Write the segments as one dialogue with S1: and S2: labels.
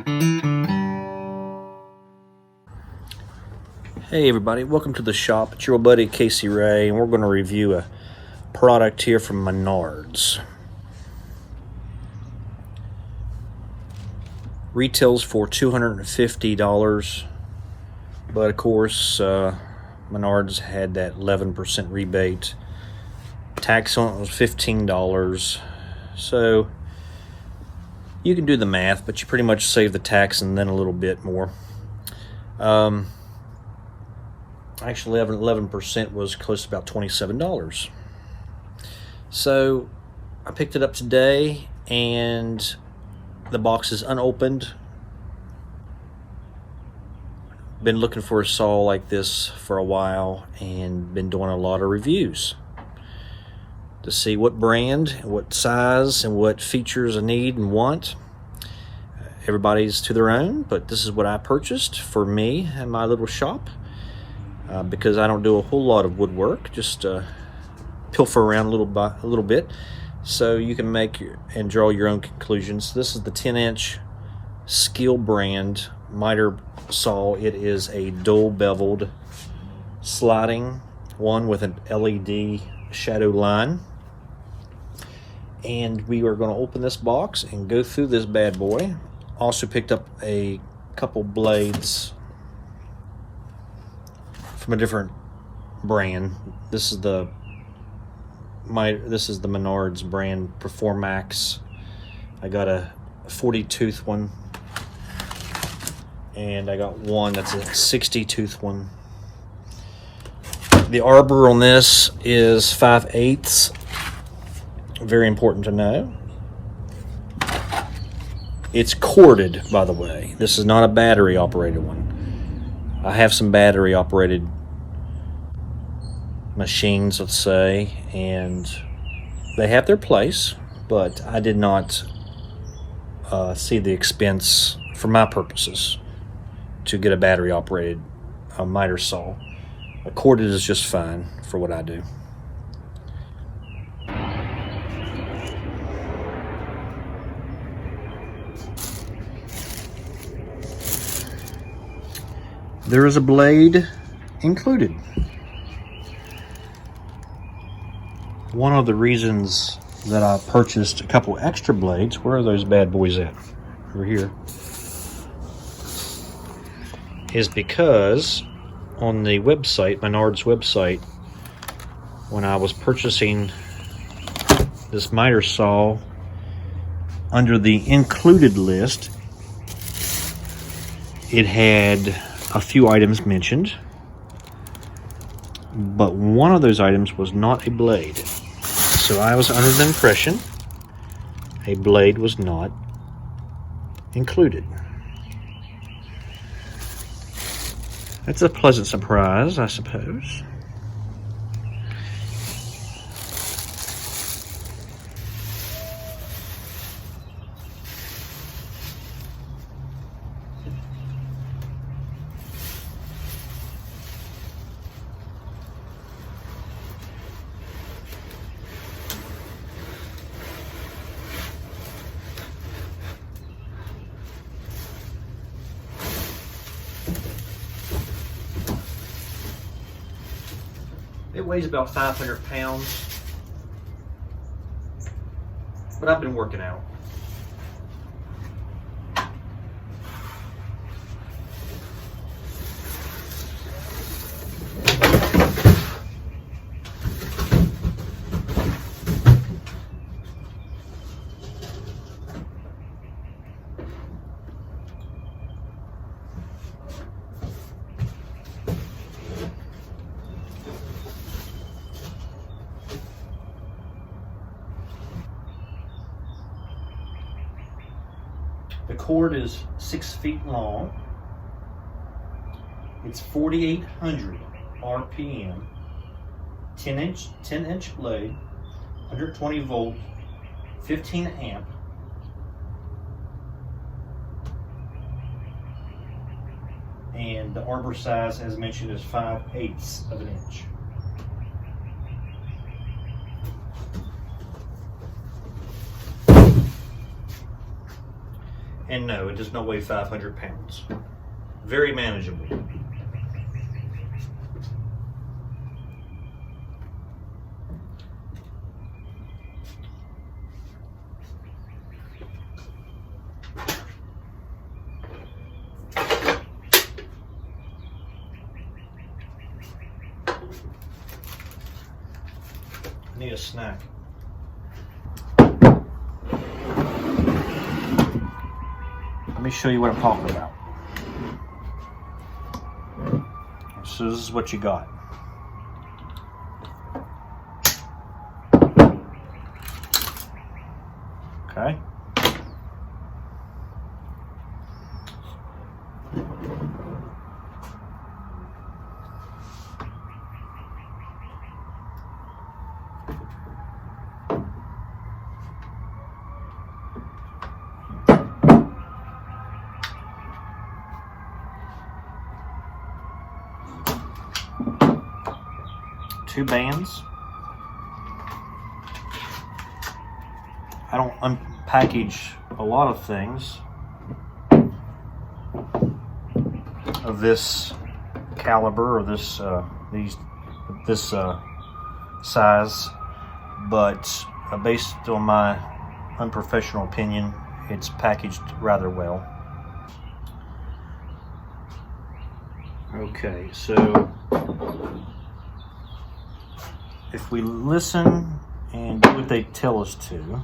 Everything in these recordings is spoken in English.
S1: Hey everybody, welcome to the shop. It's your old buddy Casey Ray, and we're going to review a product here from Menards. Retails for $250, but of course Menards had that 11% rebate. Tax on it was $15, so you can do the math, but you pretty much save the tax and then a little bit more. Actually, 11% was close to about $27. So I picked it up today, and the box is unopened. Been looking for a saw like this for a while and been doing a lot of reviews to see what brand, what size, and what features I need and want. Everybody's to their own, but this is what I purchased for me and my little shop. Because I don't do a whole lot of woodwork, just pilfer around a little bit, so you can make and draw your own conclusions. This is the 10-inch SKIL brand miter saw. It is a dual beveled sliding one with an LED shadow line, and we are going to open this box and go through this bad boy. Also picked up a couple blades from a different brand. This is the Menards brand Performax. I got a 40 tooth one, and I got one that's a 60 tooth one. The arbor on this is 5/8. Very important to know. It's corded, by the way. This is not a battery operated one. I have some battery operated machines, let's say, and they have their place, but I did not see the expense for my purposes to get a battery operated miter saw. A corded is just fine for what I do. There is a blade included. One of the reasons that I purchased a couple extra blades, where are those bad boys at? Over here. Is because on the website, Menards website, when I was purchasing this miter saw, under the included list, it had a few items mentioned, but one of those items was not a blade. So I was under the impression a blade was not included. That's a pleasant surprise, I suppose. It weighs about 500 pounds, but I've been working out. The cord is 6 feet long. It's 4,800 RPM, 10-inch blade, 120 volt, 15 amp. And the arbor size, as mentioned, is 5/8 of an inch. And no, it does not weigh 500 pounds. Very manageable. I need a snack. Let me show you what I'm talking about. So this is what you got. Okay. Two bands. I don't unpackage a lot of things of this caliber or this size, but based on my unprofessional opinion, it's packaged rather well. Okay, so if we listen and do what they tell us to,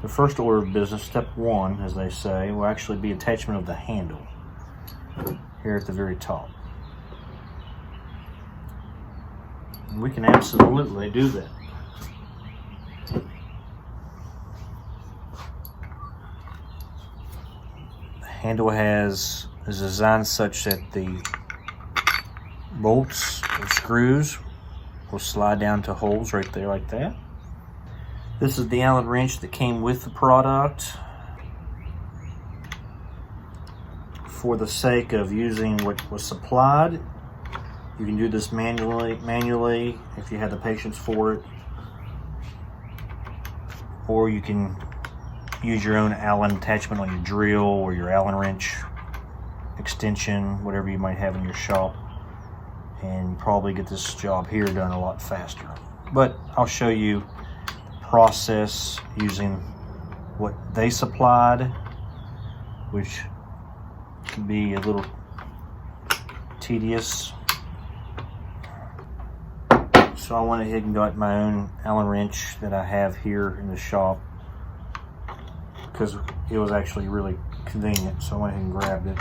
S1: the first order of business, step one, as they say, will actually be attachment of the handle here at the very top. And we can absolutely do that. The handle is designed such that the bolts or screws will slide down to holes right there like that. This is the Allen wrench that came with the product. For the sake of using what was supplied, you can do this manually if you have the patience for it, or you can use your own Allen attachment on your drill or your Allen wrench extension, whatever you might have in your shop, and probably get this job here done a lot faster. But I'll show you the process using what they supplied, which can be a little tedious. So I went ahead and got my own Allen wrench that I have here in the shop because it was actually really convenient, so I went ahead and grabbed it.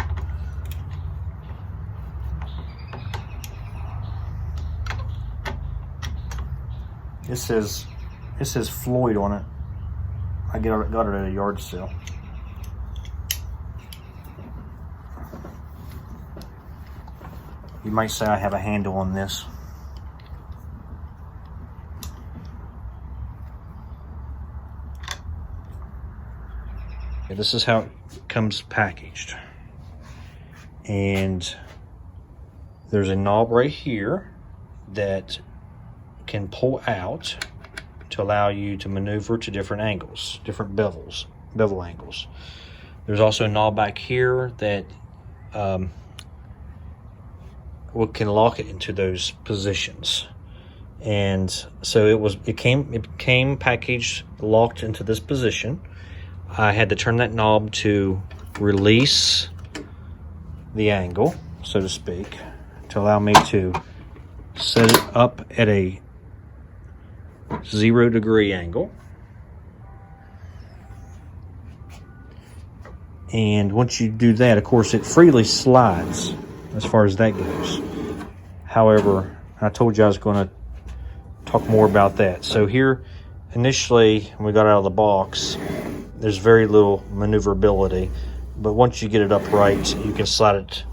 S1: It says Floyd on it. I got it at a yard sale. You might say I have a handle on this. Okay, this is how it comes packaged. And there's a knob right here that can pull out to allow you to maneuver to different angles, different bevel angles. There's also a knob back here that can lock it into those positions. And so it came packaged, locked into this position. I had to turn that knob to release the angle, so to speak, to allow me to set it up at a 0 degree angle. And once you do that, of course, it freely slides as far as that goes. However, I told you I was going to talk more about that. So here, initially, when we got out of the box, there's very little maneuverability, but once you get it upright, you can slide it,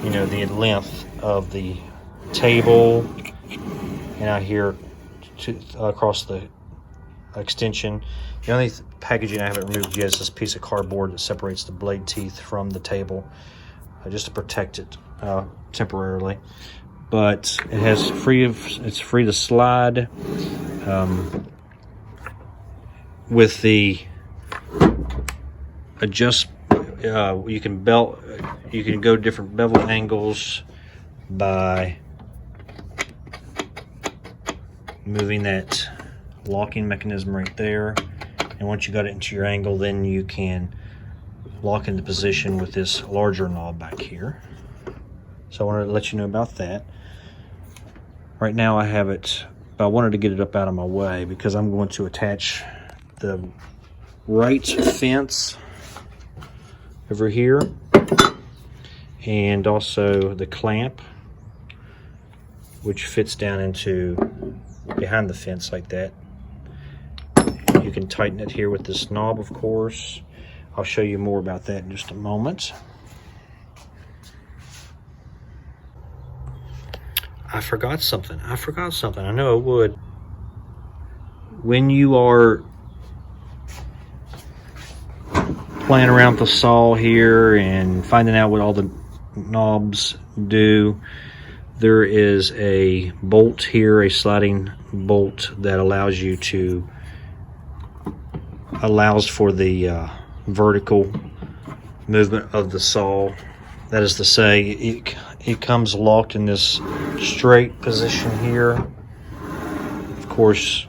S1: you know, the length of the table and out here across the extension. The only packaging I haven't removed yet is this piece of cardboard that separates the blade teeth from the table, just to protect it temporarily. But it has it's free to slide. with the adjust, you can go different bevel angles by moving that locking mechanism right there. And once you got it into your angle, then you can lock into position with this larger knob back here. So I wanted to let you know about that. Right now I have it, but I wanted to get it up out of my way because I'm going to attach the right fence over here and also the clamp, which fits down into behind the fence like that. You can tighten it here with this knob, of course. I'll show you more about that in just a moment. I forgot something. I know I would. When you are playing around with the saw here and finding out what all the knobs do, there is a bolt here, a sliding bolt that allows for the vertical movement of the saw. That is to say, it comes locked in this straight position here. Of course,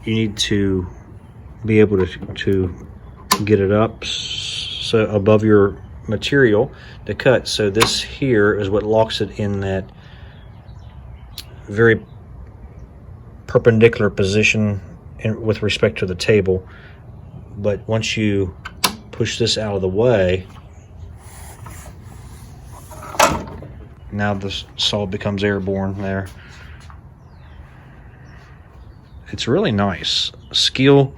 S1: you need to be able to get it up so above your material to cut. So this here is what locks it in that very perpendicular position with respect to the table. But once you push this out of the way, now the saw becomes airborne there. It's really nice. SKIL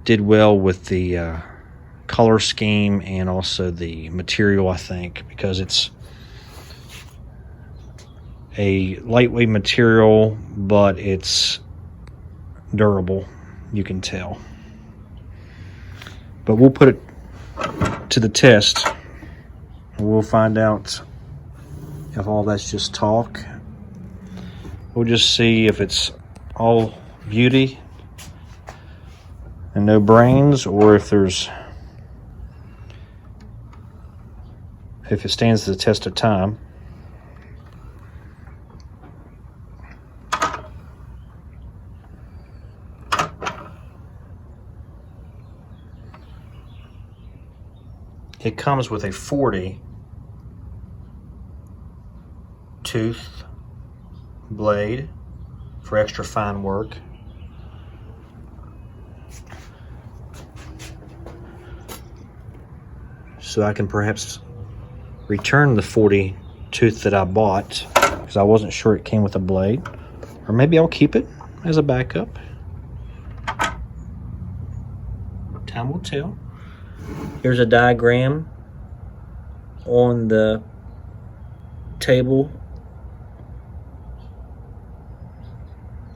S1: did well with the color scheme and also the material, I think, because it's a lightweight material, but it's durable, you can tell. But we'll put it to the test. We'll find out if all that's just talk. We'll just see if it's all beauty and no brains, or if it stands the test of time. It comes with a 40 tooth blade for extra fine work. So I can perhaps return the 40 tooth that I bought because I wasn't sure it came with a blade. Or maybe I'll keep it as a backup. Time will tell. Here's a diagram on the table.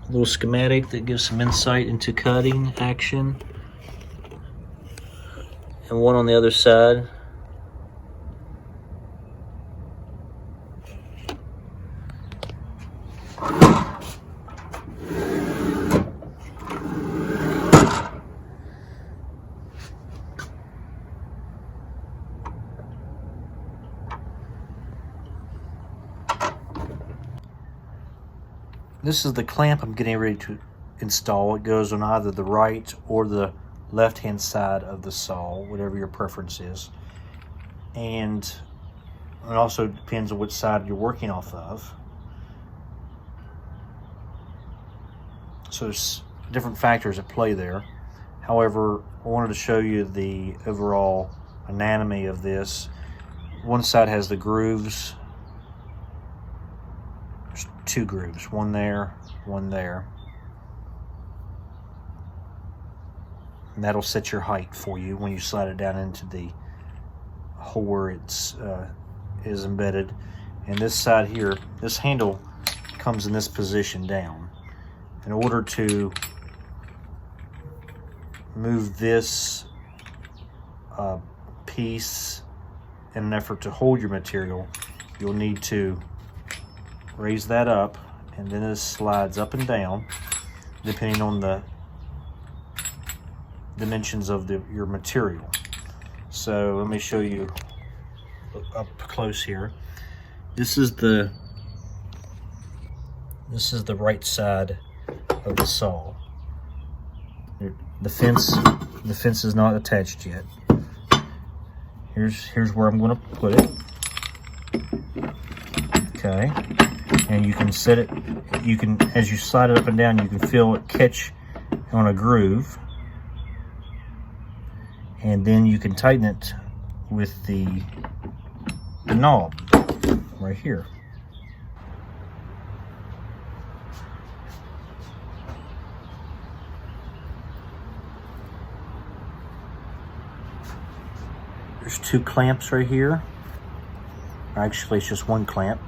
S1: A little schematic that gives some insight into cutting action. And one on the other side. This is the clamp I'm getting ready to install. It goes on either the right or the left-hand side of the saw, whatever your preference is. And it also depends on which side you're working off of. So there's different factors at play there. However, I wanted to show you the overall anatomy of this. One side has the grooves. There's two grooves, one there, one there. And that'll set your height for you when you slide it down into the hole where it's is embedded. And this side here, this handle comes in this position down. In order to move this piece in an effort to hold your material, you'll need to raise that up and then it slides up and down depending on the dimensions of your material. So let me show you up close here. This is the right side of the saw. The fence is not attached yet. Here's where I'm going to put it. Okay, and you can set it. You can, as you slide it up and down, you can feel it catch on a groove, and then you can tighten it with the knob right here. There's two clamps right here. Actually, it's just one clamp.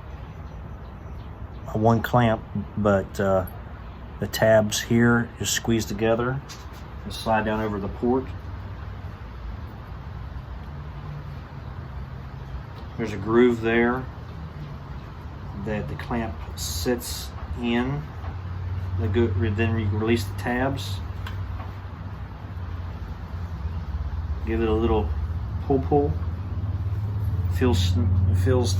S1: But the tabs here just squeeze together and slide down over the port. There's a groove there that the clamp sits in. Then you release the tabs. Give it a little pull. Feels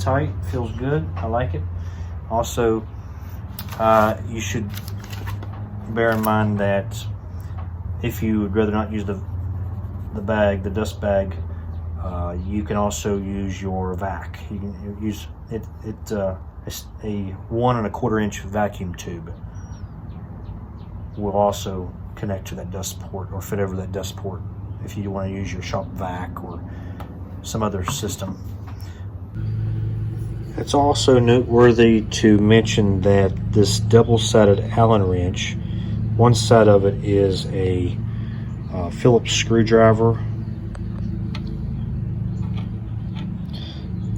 S1: tight, feels good. I like it. Also, you should bear in mind that if you would rather not use the dust bag, you can also use your vac. You can use it. It's a 1 1/4 inch vacuum tube. Will also connect to that dust port or fit over that dust port if you want to use your shop vac or some other system. It's also noteworthy to mention that this double-sided Allen wrench, one side of it is a Phillips screwdriver,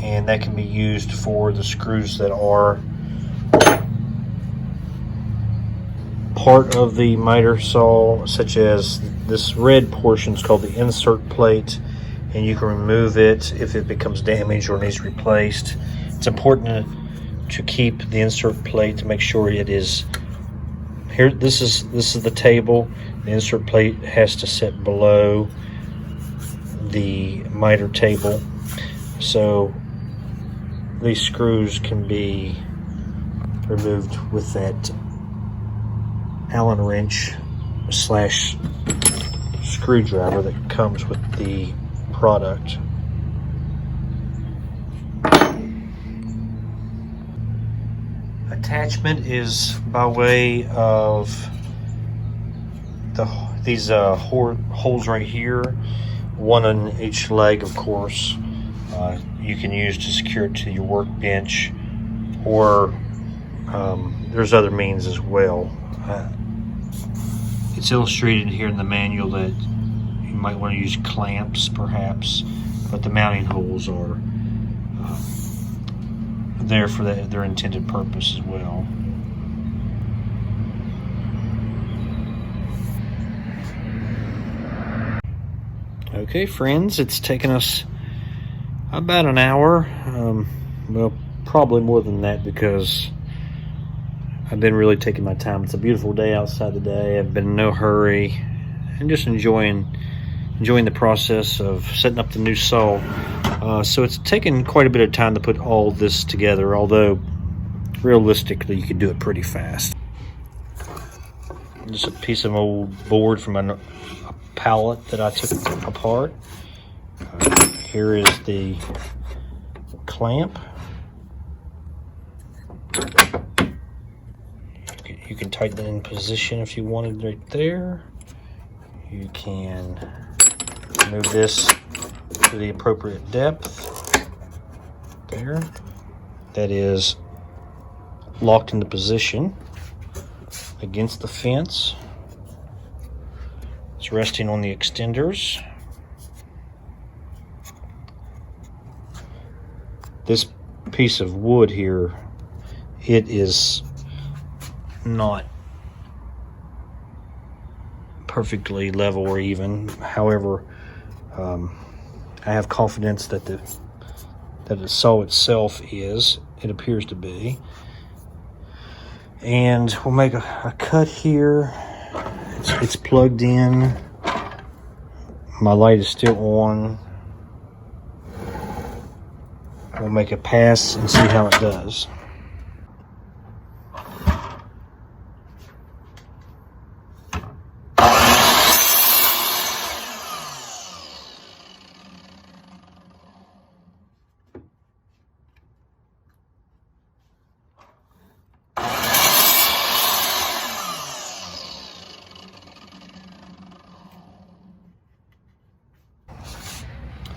S1: and that can be used for the screws that are part of the miter saw, such as this red portion is called the insert plate, and you can remove it if it becomes damaged or needs replaced. It's important to keep the insert plate to make sure it is here. This is the table. The insert plate has to sit below the miter table, so these screws can be removed with that Allen wrench / screwdriver that comes with the product. Attachment is by way of these holes right here, one on each leg, of course. You can use to secure it to your workbench, or there's other means as well. It's illustrated here in the manual that you might want to use clamps perhaps, but the mounting holes are there for their intended purpose as well. Okay, friends, it's taken us about an hour. Well, probably more than that, because I've been really taking my time. It's a beautiful day outside today. I've been in no hurry and just enjoying the process of setting up the new saw. So it's taken quite a bit of time to put all this together, although realistically you can do it pretty fast. Just a piece of old board from a pallet that I took apart. Here is the clamp. You can tighten it in position if you wanted right there. You can move this to the appropriate depth there. That is locked into position against the fence. It's resting on the extenders. This piece of wood here, it is not perfectly level or even. However, I have confidence that the saw itself is. It appears to be. And we'll make a cut here. It's plugged in. My light is still on. We'll make a pass and see how it does.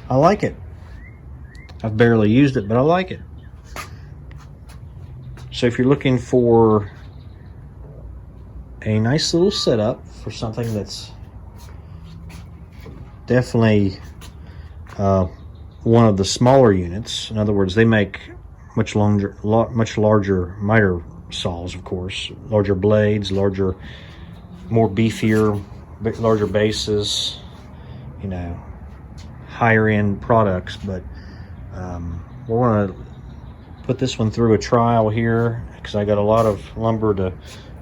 S1: I like it. I've barely used it, but I like it. So if you're looking for a nice little setup for something that's definitely one of the smaller units, in other words, they make much larger miter saws, of course, larger blades, more beefier, larger bases, you know, higher end products. But we're going to put this one through a trial here because I got a lot of lumber to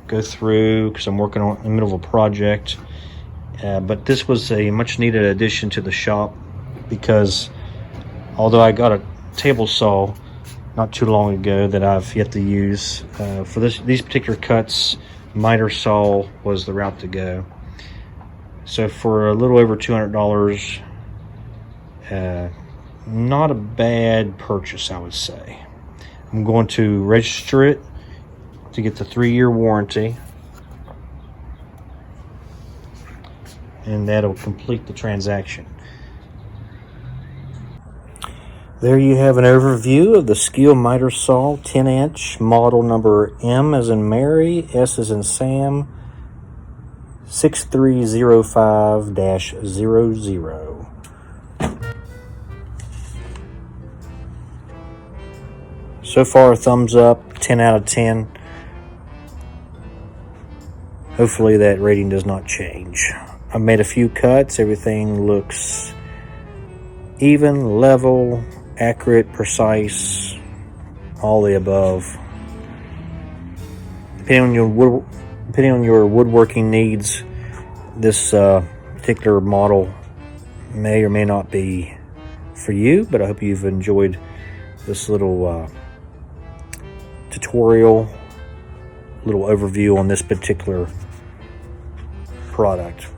S1: go through because I'm working on in the middle of a project. But this was a much needed addition to the shop because although I got a table saw not too long ago that I've yet to use, for these particular cuts, miter saw was the route to go. So for a little over $200, not a bad purchase, I would say. I'm going to register it to get the 3-year warranty, and that'll complete the transaction. There you have an overview of the SKIL Miter Saw 10-inch model number M as in Mary, S as in Sam, 6305-00. So far, a thumbs up, 10 out of 10. Hopefully that rating does not change. I've made a few cuts. Everything looks even, level, accurate, precise, all the above. Depending on your woodworking needs, this particular model may or may not be for you, but I hope you've enjoyed this little tutorial, little overview on this particular product.